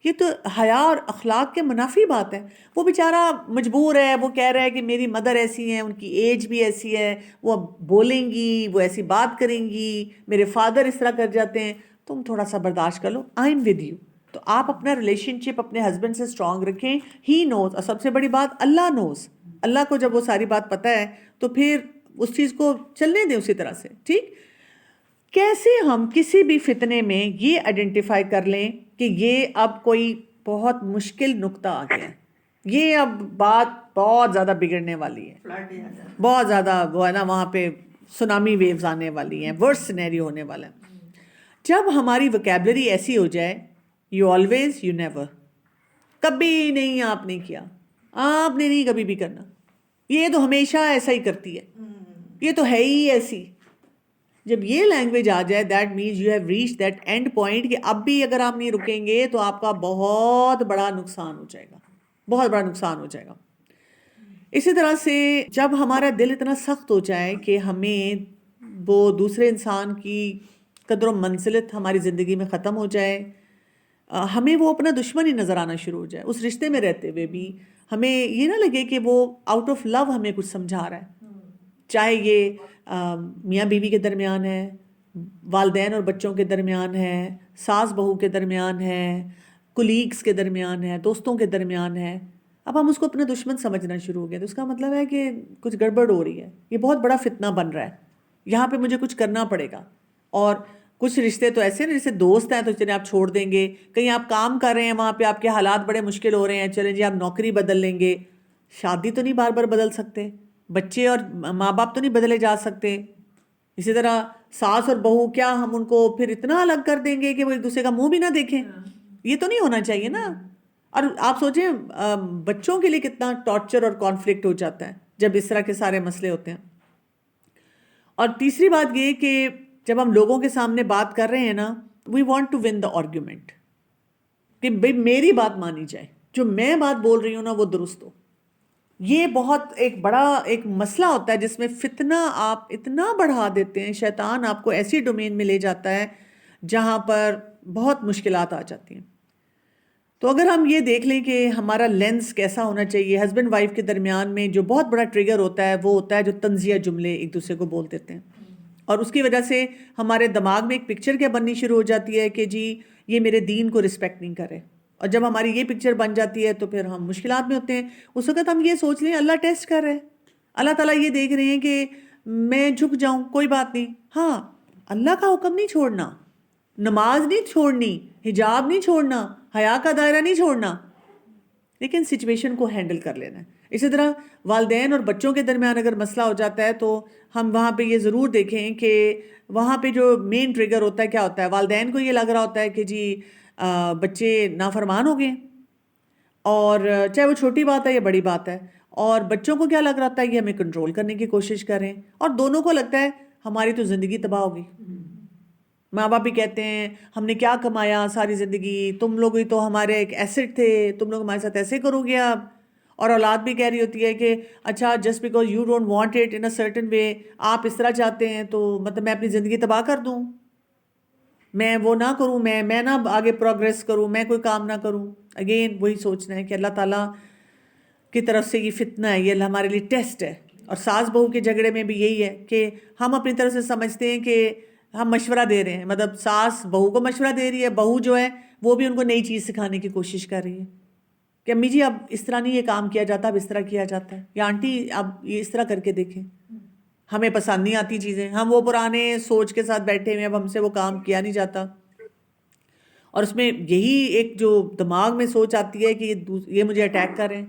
یہ تو حیا اور اخلاق کے منافی بات ہے. وہ بیچارہ مجبور ہے, وہ کہہ رہا ہے کہ میری مدر ایسی ہیں, ان کی ایج بھی ایسی ہے, وہ بولیں گی, وہ ایسی بات کریں گی, میرے فادر اس طرح کر جاتے ہیں, تم تھوڑا سا برداشت کر لو, آئی ایم ود یو. تو آپ اپنا ریلیشن شپ اپنے ہسبینڈ سے اسٹرانگ رکھیں. ہی نوز, اور سب سے بڑی بات اللہ نوز. اللہ کو جب وہ ساری بات پتہ ہے تو پھر اس چیز کو چلنے دیں اسی طرح سے. ٹھیک, کیسے ہم کسی بھی فتنے میں یہ آئیڈینٹیفائی کر لیں کہ یہ اب کوئی بہت مشکل نقطہ آ گیا ہے, یہ اب بات بہت زیادہ بگڑنے والی ہے, بہت زیادہ وہ ہے نا وہاں پہ سونامی ویوز آنے والی ہیں, ورسٹ سینیریو ہونے والا ہے. جب ہماری وکیبلری ایسی ہو جائے, یو آلویز یو نیور, کبھی نہیں آپ نے کیا, آپ نے نہیں کبھی بھی کرنا, یہ تو ہمیشہ ایسا ہی کرتی ہے, یہ تو ہے ہی ایسی, جب یہ لینگویج آ جائے that means you have reach that end point کہ اب بھی اگر آپ نہیں رکیں گے تو آپ کا بہت بڑا نقصان ہو جائے گا، بہت بڑا نقصان ہو جائے گا. اسی طرح سے جب ہمارا دل اتنا سخت ہو جائے کہ ہمیں وہ دوسرے انسان کی قدر و منزلت ہماری زندگی میں ختم ہو جائے، ہمیں وہ اپنا دشمن ہی نظر آنا شروع ہو جائے، اس رشتے میں رہتے ہوئے بھی ہمیں یہ نہ لگے کہ وہ آؤٹ آف لو ہمیں کچھ سمجھا رہا ہے، چاہے یہ میاں بیوی کے درمیان ہے، والدین اور بچوں کے درمیان ہے، ساس بہو کے درمیان ہے، کولیگز کے درمیان ہے، دوستوں کے درمیان ہے. اب ہم اس کو اپنا دشمن سمجھنا شروع ہو گیا، تو اس کا مطلب ہے کہ کچھ گڑبڑ ہو رہی ہے، یہ بہت بڑا فتنہ بن رہا ہے، یہاں پہ مجھے کچھ کرنا پڑے گا. اور کچھ رشتے تو ایسے ہیں جیسے دوست ہیں تو چلیں آپ چھوڑ دیں گے، کہیں آپ کام کر رہے ہیں وہاں پہ آپ کے حالات بڑے مشکل ہو رہے ہیں، چلیں جی آپ نوکری بدل لیں گے. شادی تو نہیں بار بار بدل سکتے، بچے اور ماں باپ تو نہیں بدلے جا سکتے. اسی طرح ساس اور بہو، کیا ہم ان کو پھر اتنا الگ کر دیں گے کہ وہ ایک دوسرے کا منہ بھی نہ دیکھیں؟ یہ تو نہیں ہونا چاہیے نا. اور آپ سوچیں بچوں کے لیے کتنا ٹارچر اور کانفلکٹ ہو جاتا ہے جب اس طرح کے سارے مسئلے ہوتے ہیں. اور تیسری بات یہ کہ جب ہم لوگوں کے سامنے بات کر رہے ہیں نا، we want to win the argument, کہ بھئی میری بات مانی جائے، جو میں بات بول رہی ہوں نا وہ درست ہو. یہ بہت ایک بڑا ایک مسئلہ ہوتا ہے جس میں فتنہ آپ اتنا بڑھا دیتے ہیں، شیطان آپ کو ایسی ڈومین میں لے جاتا ہے جہاں پر بہت مشکلات آ جاتی ہیں. تو اگر ہم یہ دیکھ لیں کہ ہمارا لینس کیسا ہونا چاہیے ہسبینڈ وائف کے درمیان میں، جو بہت بڑا ٹریگر ہوتا ہے وہ ہوتا ہے جو طنزیہ جملے ایک دوسرے کو بول دیتے ہیں، اور اس کی وجہ سے ہمارے دماغ میں ایک پکچر کیا بننی شروع ہو جاتی ہے کہ جی یہ میرے دین کو رسپیکٹ نہیں کرے. اور جب ہماری یہ پکچر بن جاتی ہے تو پھر ہم مشکلات میں ہوتے ہیں. اس وقت ہم یہ سوچ لیں اللہ ٹیسٹ کر رہے ہیں، اللہ تعالیٰ یہ دیکھ رہے ہیں کہ میں جھک جاؤں کوئی بات نہیں. ہاں، اللہ کا حکم نہیں چھوڑنا، نماز نہیں چھوڑنی، حجاب نہیں چھوڑنا، حیا کا دائرہ نہیں چھوڑنا، لیکن سچویشن کو ہینڈل کر لینا ہے. اسی طرح والدین اور بچوں کے درمیان اگر مسئلہ ہو جاتا ہے تو ہم وہاں پہ یہ ضرور دیکھیں کہ وہاں پہ جو مین ٹریگر ہوتا ہے کیا ہوتا ہے. والدین کو یہ لگ رہا ہوتا ہے کہ جی بچے نافرمان ہو گئے، اور چاہے وہ چھوٹی بات ہے یا بڑی بات ہے، اور بچوں کو کیا لگ رہا ہوتا ہے کہ ہمیں کنٹرول کرنے کی کوشش کریں، اور دونوں کو لگتا ہے ہماری تو زندگی تباہ ہو گئی. ماں باپ بھی کہتے ہیں ہم نے کیا کمایا ساری زندگی، تم لوگ ہی تو ہمارے ایک ایسٹ تھے، تم لوگ ہمارے ساتھ ایسے کرو گے اب. اور اولاد بھی کہہ رہی ہوتی ہے کہ اچھا just because you don't want it in a certain way, آپ اس طرح چاہتے ہیں تو مطلب میں اپنی زندگی تباہ کر دوں، میں وہ نہ کروں، میں نہ آگے پروگریس کروں، میں کوئی کام نہ کروں. اگین وہی سوچنا ہے کہ اللہ تعالیٰ کی طرف سے یہ فتنہ ہے، یہ ہمارے لیے ٹیسٹ ہے. اور ساس بہو کے جھگڑے میں بھی یہی ہے کہ ہم اپنی طرف سے سمجھتے ہیں کہ ہم مشورہ دے رہے ہیں، مطلب ساس بہو کو مشورہ دے رہی ہے، بہو جو ہے وہ بھی ان کو نئی چیز سکھانے کی کوشش کر رہی ہے کہ امی جی اب اس طرح نہیں یہ کام کیا جاتا، اب اس طرح کیا جاتا ہے، یا آنٹی اب یہ اس طرح کر کے دیکھیں. ہمیں پسند نہیں آتی چیزیں، ہم وہ پرانے سوچ کے ساتھ بیٹھے ہوئے، اب ہم سے وہ کام کیا نہیں جاتا. اور اس میں یہی ایک جو دماغ میں سوچ آتی ہے کہ یہ مجھے اٹیک کر رہے ہیں،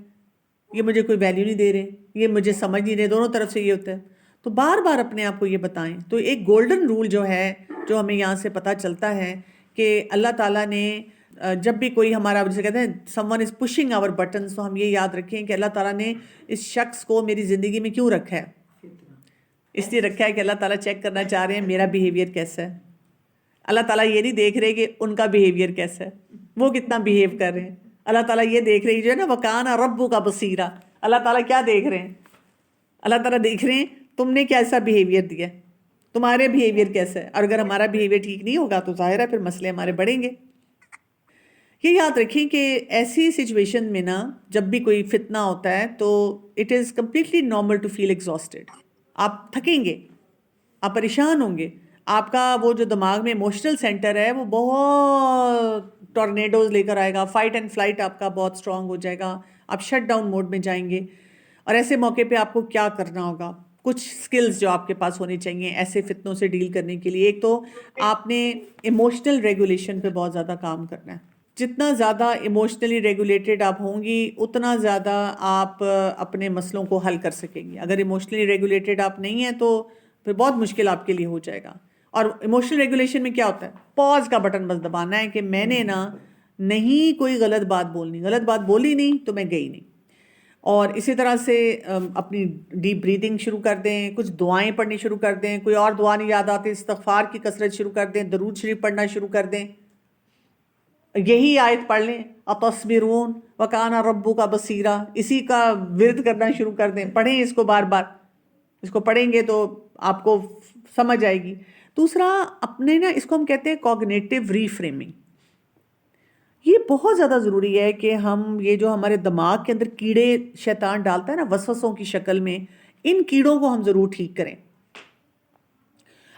یہ مجھے کوئی ویلیو نہیں دے رہے، یہ مجھے سمجھ نہیں رہے، دونوں طرف سے یہ ہوتا ہے. تو بار بار اپنے آپ کو یہ بتائیں. تو ایک گولڈن رول جو ہے جو ہمیں یہاں سے پتہ چلتا ہے کہ اللہ تعالیٰ نے جب بھی کوئی ہمارا جسے کہتے ہیں someone is pushing our buttons, تو ہم یہ یاد رکھیں کہ اللہ تعالیٰ نے اس شخص کو میری زندگی میں کیوں رکھا ہے. اس لیے رکھا ہے کہ اللہ تعالیٰ چیک کرنا چاہ رہے ہیں میرا بیہیویئر کیسا ہے. اللہ تعالیٰ یہ نہیں دیکھ رہے کہ ان کا بیہیویئر کیسا ہے، وہ کتنا بیہیو کر رہے ہیں. اللہ تعالیٰ یہ دیکھ رہے جو ہے نا وَكَانَ رَبُّكَ بَصِيرًا، اللہ تعالیٰ کیا دیکھ رہے ہیں؟ اللہ تعالیٰ دیکھ رہے ہیں تم نے کیسا بیہیویئر دیا، تمہارے بیہیویئر کیسا ہے. اور اگر ہمارا بیہیویئر ٹھیک نہیں ہوگا تو ظاہر ہے پھر مسئلے ہمارے بڑھیں گے. یہ یاد رکھیں کہ ایسی سچویشن میں نا جب بھی کوئی فتنہ ہوتا ہے تو it is completely normal to feel exhausted. آپ تھکیں گے، آپ پریشان ہوں گے، آپ کا وہ جو دماغ میں ایموشنل سینٹر ہے وہ بہت ٹورنیڈوز لے کر آئے گا، فائٹ اینڈ فلائٹ آپ کا بہت اسٹرانگ ہو جائے گا، آپ شٹ ڈاؤن موڈ میں جائیں گے. اور ایسے موقع پہ آپ کو کیا کرنا ہوگا، کچھ سکلز جو آپ کے پاس ہونی چاہیے ایسے فتنوں سے ڈیل کرنے کے لیے. ایک تو آپ نے ایموشنل ریگولیشن پہ بہت زیادہ کام کرنا ہے. جتنا زیادہ ایموشنلی ریگولیٹڈ آپ ہوں گی اتنا زیادہ آپ اپنے مسئلوں کو حل کر سکیں گی. اگر ایموشنلی ریگولیٹڈ آپ نہیں ہیں تو پھر بہت مشکل آپ کے لیے ہو جائے گا. اور ایموشنل ریگولیشن میں کیا ہوتا ہے، پاز کا بٹن بس دبانا ہے کہ میں نے نا نہیں کوئی غلط بات بولنی، غلط بات بولی نہیں تو میں گئی نہیں. اور اسی طرح سے اپنی ڈیپ بریدنگ شروع کر دیں, کچھ دعائیں پڑھنی شروع کر دیں, کوئی اور دعا نہیں یاد آتی استغفار کی کثرت شروع کر دیں, درود شریف پڑھنا شروع کر دیں, یہی آیت پڑھ لیں اتصبرون وکان ربک بصیرا, اسی کا ورد کرنا شروع کر دیں, پڑھیں اس کو بار بار, اس کو پڑھیں گے تو آپ کو سمجھ آئے گی. دوسرا اپنے نا اس کو ہم کہتے ہیں کوگنیٹو ری فریمنگ. یہ بہت زیادہ ضروری ہے کہ ہم یہ جو ہمارے دماغ کے اندر کیڑے شیطان ڈالتا ہے نا وسوسوں کی شکل میں, ان کیڑوں کو ہم ضرور ٹھیک کریں.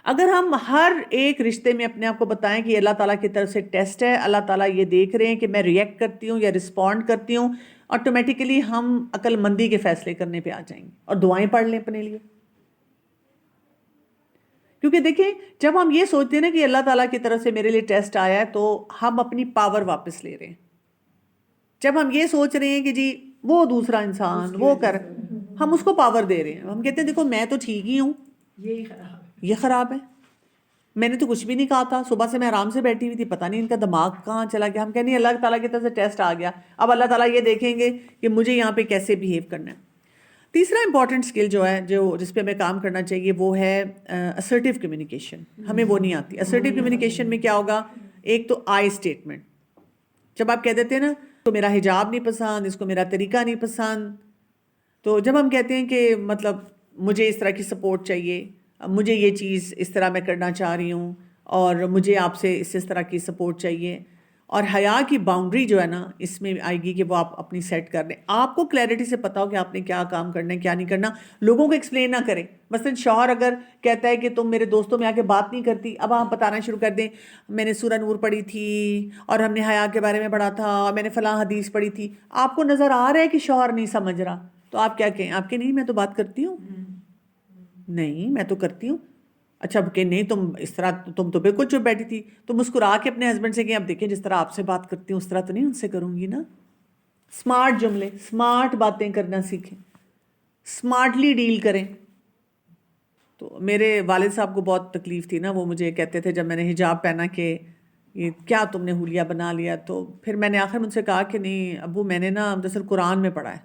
اگر ہم ہر ایک رشتے میں اپنے آپ کو بتائیں کہ یہ اللہ تعالیٰ کی طرف سے ٹیسٹ ہے, اللہ تعالیٰ یہ دیکھ رہے ہیں کہ میں ریئیکٹ کرتی ہوں یا رسپونڈ کرتی ہوں, آٹومیٹیکلی ہم عقل مندی کے فیصلے کرنے پہ آ جائیں گے. اور دعائیں پڑھ لیں اپنے لیے, کیونکہ دیکھیں جب ہم یہ سوچتے ہیں نا کہ اللہ تعالیٰ کی طرف سے میرے لیے ٹیسٹ آیا ہے, تو ہم اپنی پاور واپس لے رہے ہیں. جب ہم یہ سوچ رہے ہیں کہ جی وہ دوسرا انسان وہ کر, ہم اس کو پاور دے رہے ہیں. ہم کہتے ہیں دیکھو میں تو ٹھیک ہی ہوں, یہی خراب ہے. یہ خراب ہے, میں نے تو کچھ بھی نہیں کہا تھا, صبح سے میں آرام سے بیٹھی ہوئی تھی, پتہ نہیں ان کا دماغ کہاں چلا گیا. ہم کہیں نہیں اللہ تعالیٰ کی طرف سے ٹیسٹ آ گیا, اب اللہ تعالیٰ یہ دیکھیں گے کہ مجھے یہاں پہ کیسے بیہیو کرنا ہے. تیسرا امپورٹنٹ اسکل جو ہے جس پہ ہمیں کام کرنا چاہیے وہ ہے اسرٹیو کمیونیکیشن. ہمیں وہ نہیں آتی. اسرٹیو کمیونیکیشن میں کیا ہوگا, ایک تو آئی اسٹیٹمنٹ. جب آپ کہہ دیتے ہیں نا تو میرا حجاب نہیں پسند, اس کو میرا طریقہ نہیں پسند, تو جب ہم کہتے ہیں کہ مطلب مجھے اس طرح کی سپورٹ چاہیے, مجھے یہ چیز اس طرح میں کرنا چاہ رہی ہوں, اور مجھے آپ سے اس طرح کی سپورٹ چاہیے, اور حیا کی باؤنڈری جو ہے نا اس میں آئے گی کہ وہ آپ اپنی سیٹ کر لیں. آپ کو کلیئرٹی سے پتا ہو کہ آپ نے کیا کام کرنا ہے کیا نہیں کرنا, لوگوں کو ایکسپلین نہ کریں. مثلاً شوہر اگر کہتا ہے کہ تم میرے دوستوں میں آ کے بات نہیں کرتی, اب آپ بتانا شروع کر دیں میں نے سورہ نور پڑھی تھی اور ہم نے حیا کے بارے میں پڑھا تھا اور میں نے فلاں حدیث پڑھی تھی. آپ کو نظر آ رہا ہے کہ شوہر نہیں سمجھ رہا, تو آپ کیا کہیں, آپ کے نہیں میں تو بات کرتی ہوں, نہیں میں تو کرتی ہوں. اچھا کہ نہیں تم اس طرح, تم تو بالکل چپ بیٹھی تھی. تو مسکرا کے اپنے ہسبینڈ سے کہیں اب دیکھیں جس طرح آپ سے بات کرتی ہوں اس طرح تو نہیں ان سے کروں گی نا. اسمارٹ جملے, اسمارٹ باتیں کرنا سیکھیں, اسمارٹلی ڈیل کریں. تو میرے والد صاحب کو بہت تکلیف تھی نا, وہ مجھے کہتے تھے جب میں نے حجاب پہنا کہ یہ کیا تم نے حلیہ بنا لیا. تو پھر میں نے آخر ان سے کہا کہ نہیں ابو میں نے نا دراصل قرآن میں پڑھا ہے.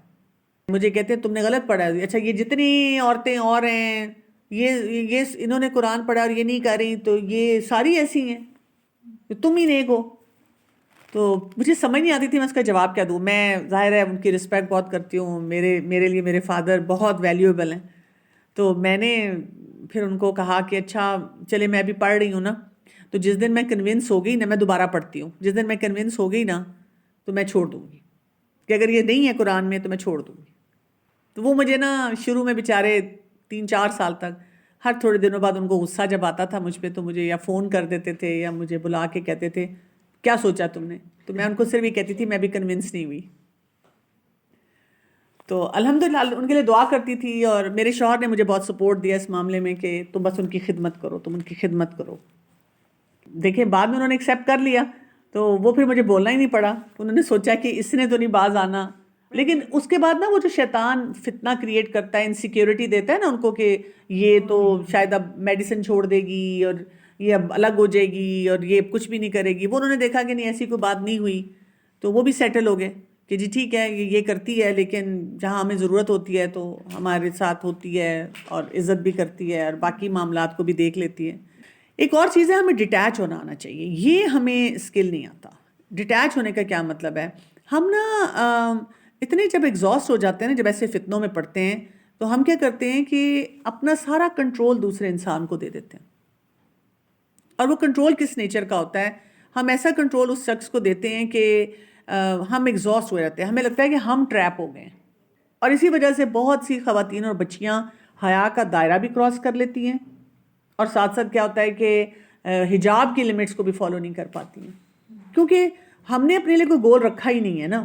مجھے کہتے ہیں تم نے غلط پڑھا ہے. اچھا یہ جتنی عورتیں اور ہیں یہ انہوں نے قرآن پڑھا اور یہ نہیں کر رہی, تو یہ ساری ایسی ہیں, تم ہی نیک ہو. تو مجھے سمجھ نہیں آتی تھی میں اس کا جواب کیا دوں. میں ظاہر ہے ان کی رسپیکٹ بہت کرتی ہوں, میرے لیے میرے فادر بہت ویلیویبل ہیں. تو میں نے پھر ان کو کہا کہ اچھا چلے میں ابھی پڑھ رہی ہوں نا, تو جس دن میں کنونس ہو گئی نا میں دوبارہ پڑھتی ہوں. جس دن میں کنونس ہو گئی نا تو میں چھوڑ دوں گی, کہ اگر یہ نہیں ہے قرآن میں تو میں چھوڑ دوں گی. تو وہ مجھے نا شروع میں بیچارے 3-4 سال تک ہر تھوڑے دنوں بعد ان کو غصہ جب آتا تھا مجھ پہ تو مجھے یا فون کر دیتے تھے یا مجھے بلا کے کہتے تھے کیا سوچا تم نے. تو میں ان کو صرف یہ کہتی تھی میں بھی کنونس نہیں ہوئی. تو الحمدللہ ان کے لیے دعا کرتی تھی, اور میرے شوہر نے مجھے بہت سپورٹ دیا اس معاملے میں کہ تم بس ان کی خدمت کرو, تم ان کی خدمت کرو. دیکھیں بعد میں انہوں نے ایکسیپٹ کر لیا تو وہ پھر مجھے بولنا ہی نہیں پڑا. انہوں نے سوچا کہ اس نے تو نہیں باز آنا, لیکن اس کے بعد نا وہ جو شیطان فتنہ کریٹ کرتا ہے, انسیکیورٹی دیتا ہے نا ان کو کہ یہ تو شاید اب میڈیسن چھوڑ دے گی اور یہ اب الگ ہو جائے گی اور یہ کچھ بھی نہیں کرے گی. وہ انہوں نے دیکھا کہ نہیں ایسی کوئی بات نہیں ہوئی, تو وہ بھی سیٹل ہو گئے کہ جی ٹھیک ہے یہ کرتی ہے لیکن جہاں ہمیں ضرورت ہوتی ہے تو ہمارے ساتھ ہوتی ہے اور عزت بھی کرتی ہے اور باقی معاملات کو بھی دیکھ لیتی ہے. ایک اور چیز ہے ہمیں ڈیٹیچ ہونا آنا چاہیے. یہ ہمیں اسکل نہیں آتا. ڈیٹیچ ہونے کا کیا مطلب ہے, ہم نا اتنے جب ایگزاسٹ ہو جاتے ہیں نا, جب ایسے فتنوں میں پڑتے ہیں تو ہم کیا کرتے ہیں کہ اپنا سارا کنٹرول دوسرے انسان کو دے دیتے ہیں. اور وہ کنٹرول کس نیچر کا ہوتا ہے, ہم ایسا کنٹرول اس شخص کو دیتے ہیں کہ ہم ایگزاسٹ ہو جاتے ہیں, ہمیں لگتا ہے کہ ہم ٹریپ ہو گئے ہیں. اور اسی وجہ سے بہت سی خواتین اور بچیاں حیا کا دائرہ بھی کراس کر لیتی ہیں, اور ساتھ ساتھ کیا ہوتا ہے کہ حجاب کی لمٹس کو بھی فالو نہیں کر پاتی ہیں, کیونکہ ہم نے اپنے لیے کوئی گول رکھا ہی نہیں ہے نا.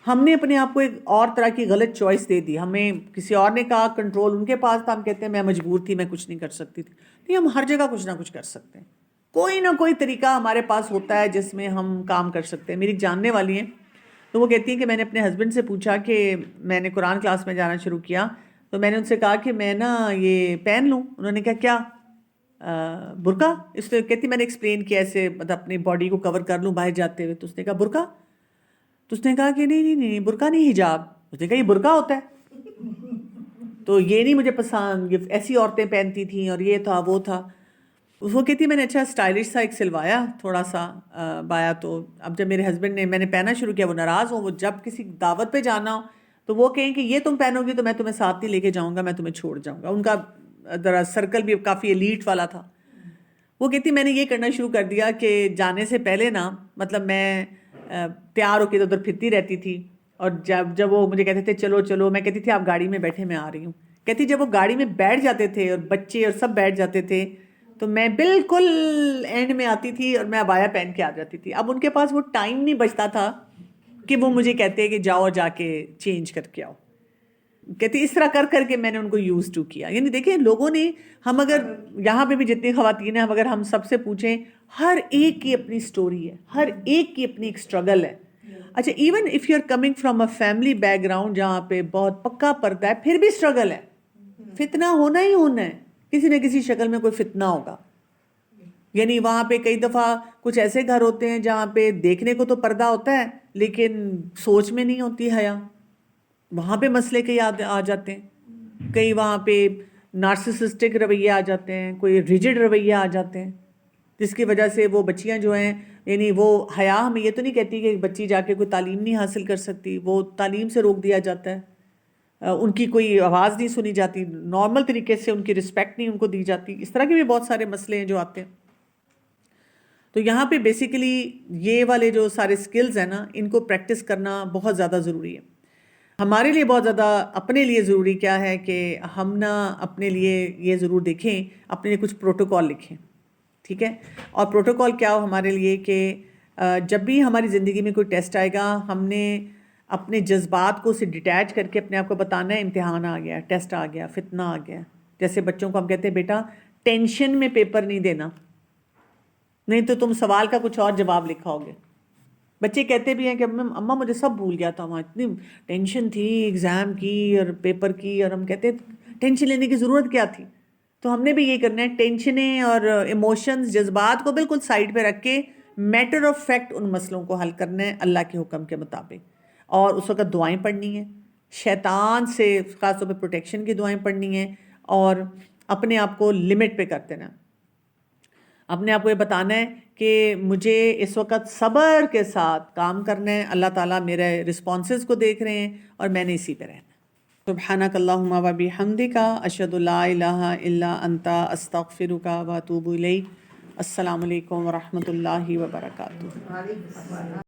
ہم نے اپنے آپ کو ایک اور طرح کی غلط چوائس دے دی. ہمیں کسی اور نے کہا کنٹرول ان کے پاس تھا, ہم کہتے ہیں میں مجبور تھی میں کچھ نہیں کر سکتی تھی. نہیں, ہم ہر جگہ کچھ نہ کچھ کر سکتے ہیں. کوئی نہ کوئی طریقہ ہمارے پاس ہوتا ہے جس میں ہم کام کر سکتے ہیں. میری جاننے والی ہیں تو وہ کہتی ہیں کہ میں نے اپنے ہسبینڈ سے پوچھا کہ میں نے قرآن کلاس میں جانا شروع کیا تو میں نے ان سے کہا کہ میں نا یہ پہن لوں. انہوں نے کہا کیا, برقع. اس نے کہتی میں نے ایکسپلین کیا ایسے مطلب اپنی باڈی کو کور کر لوں باہر جاتے ہوئے. تو اس نے کہا برقع. تو اس نے کہا کہ نہیں برقع نہیں, حجاب. اس نے کہا یہ برقع ہوتا ہے تو یہ نہیں مجھے پسند, یہ ایسی عورتیں پہنتی تھیں اور یہ تھا وہ تھا. وہ کہتی میں نے اچھا اسٹائلش سا ایک سلوایا تھوڑا سا بایا, تو اب جب میرے ہسبینڈ نے, میں نے پہنا شروع کیا, وہ ناراض ہوں, وہ جب کسی دعوت پہ جانا ہو تو وہ کہیں کہ یہ تم پہنو گی تو میں تمہیں ساتھ نہیں لے کے جاؤں گا, میں تمہیں چھوڑ جاؤں گا. ان کا ذرا سرکل بھی کافی ایلیٹ والا تھا. وہ کہتی میں نے یہ کرنا شروع کر دیا کہ جانے سے پہلے نا, مطلب میں تیار ہو کے ادھر پھرتی رہتی تھی, اور جب وہ مجھے کہتے تھے چلو چلو, میں کہتی تھی آپ گاڑی میں بیٹھے, میں آ رہی ہوں. کہتی جب وہ گاڑی میں بیٹھ جاتے تھے اور بچے اور سب بیٹھ جاتے تھے تو میں بالکل اینڈ میں آتی تھی اور میں عبایا پہن کے آ جاتی تھی. اب ان کے پاس وہ ٹائم نہیں بچتا تھا کہ وہ مجھے کہتے کہ جاؤ جا کے چینج کر کے آؤ. کہتی اس طرح کر کر کے میں نے ان کو یوز ٹو کیا. یعنی دیکھیں لوگوں نے, ہم اگر یہاں پہ بھی جتنی خواتین ہیں, ہم اگر ہم سب سے پوچھیں, ہر ایک کی اپنی سٹوری ہے, ہر ایک کی اپنی ایک اسٹرگل ہے. اچھا even if you are coming from a family background جہاں پہ بہت پکا پردہ ہے, پھر بھی اسٹرگل ہے. فتنہ ہونا ہی ہونا ہے, کسی نہ کسی شکل میں کوئی فتنہ ہوگا. یعنی وہاں پہ کئی دفعہ کچھ ایسے گھر ہوتے ہیں جہاں پہ دیکھنے کو تو پردہ ہوتا ہے لیکن سوچ میں نہیں ہوتی حیا, وہاں پہ مسئلے کئی آ جاتے ہیں. کئی وہاں پہ نارسسسٹک رویے آ جاتے ہیں, کوئی ریجڈ رویے آ جاتے ہیں, جس کی وجہ سے وہ بچیاں جو ہیں, یعنی وہ حیا ہمیں یہ تو نہیں کہتی کہ بچی جا کے کوئی تعلیم نہیں حاصل کر سکتی, وہ تعلیم سے روک دیا جاتا ہے, ان کی کوئی آواز نہیں سنی جاتی, نارمل طریقے سے ان کی رسپیکٹ نہیں ان کو دی جاتی. اس طرح کے بھی بہت سارے مسئلے ہیں جو آتے ہیں. تو یہاں پہ بیسیکلی یہ والے جو سارے سکلز ہیں نا, ان کو پریکٹس کرنا بہت زیادہ ضروری ہے. ہمارے لیے بہت زیادہ اپنے لیے ضروری کیا ہے کہ ہم نا اپنے لیے یہ ضرور دیکھیں, اپنے لیے کچھ پروٹوکول لکھیں, ٹھیک ہے. اور پروٹوکول کیا ہو ہمارے لیے کہ جب بھی ہماری زندگی میں کوئی ٹیسٹ آئے گا, ہم نے اپنے جذبات کو سے ڈیٹیچ کر کے اپنے آپ کو بتانا ہے امتحان آ گیا, ٹیسٹ آ گیا, فتنہ آ گیا. جیسے بچوں کو ہم کہتے ہیں بیٹا ٹینشن میں پیپر نہیں دینا, نہیں تو تم سوال کا کچھ اور جواب لکھا ہوگے. بچے کہتے بھی ہیں کہ اماں مجھے سب بھول گیا تھا, وہاں اتنی ٹینشن تھی ایگزام کی اور پیپر کی, اور ہم کہتے ٹینشن لینے کی ضرورت کیا تھی. تو ہم نے بھی یہ کرنا ہے, ٹینشنیں اور ایموشنز, جذبات کو بالکل سائڈ پہ رکھ کے میٹر آف فیکٹ ان مسئلوں کو حل کرنا ہے اللہ کے حکم کے مطابق. اور اس وقت دعائیں پڑھنی ہیں, شیطان سے خاص طور پہ پروٹیکشن کی دعائیں پڑھنی ہیں, اور اپنے آپ کو لمٹ پہ کرتے نا, اپنے آپ کو یہ بتانا ہے کہ مجھے اس وقت صبر کے ساتھ کام کرنا ہے, اللہ تعالیٰ میرے رسپانسز کو دیکھ رہے ہیں اور میں نے اسی پہ رہنا ہے. سبحانک اللہم و بحمدک, اشہد لا الہ الا انت, استغفرک و اتوب الیک. السلام علیکم ورحمۃ اللہ وبرکاتہ.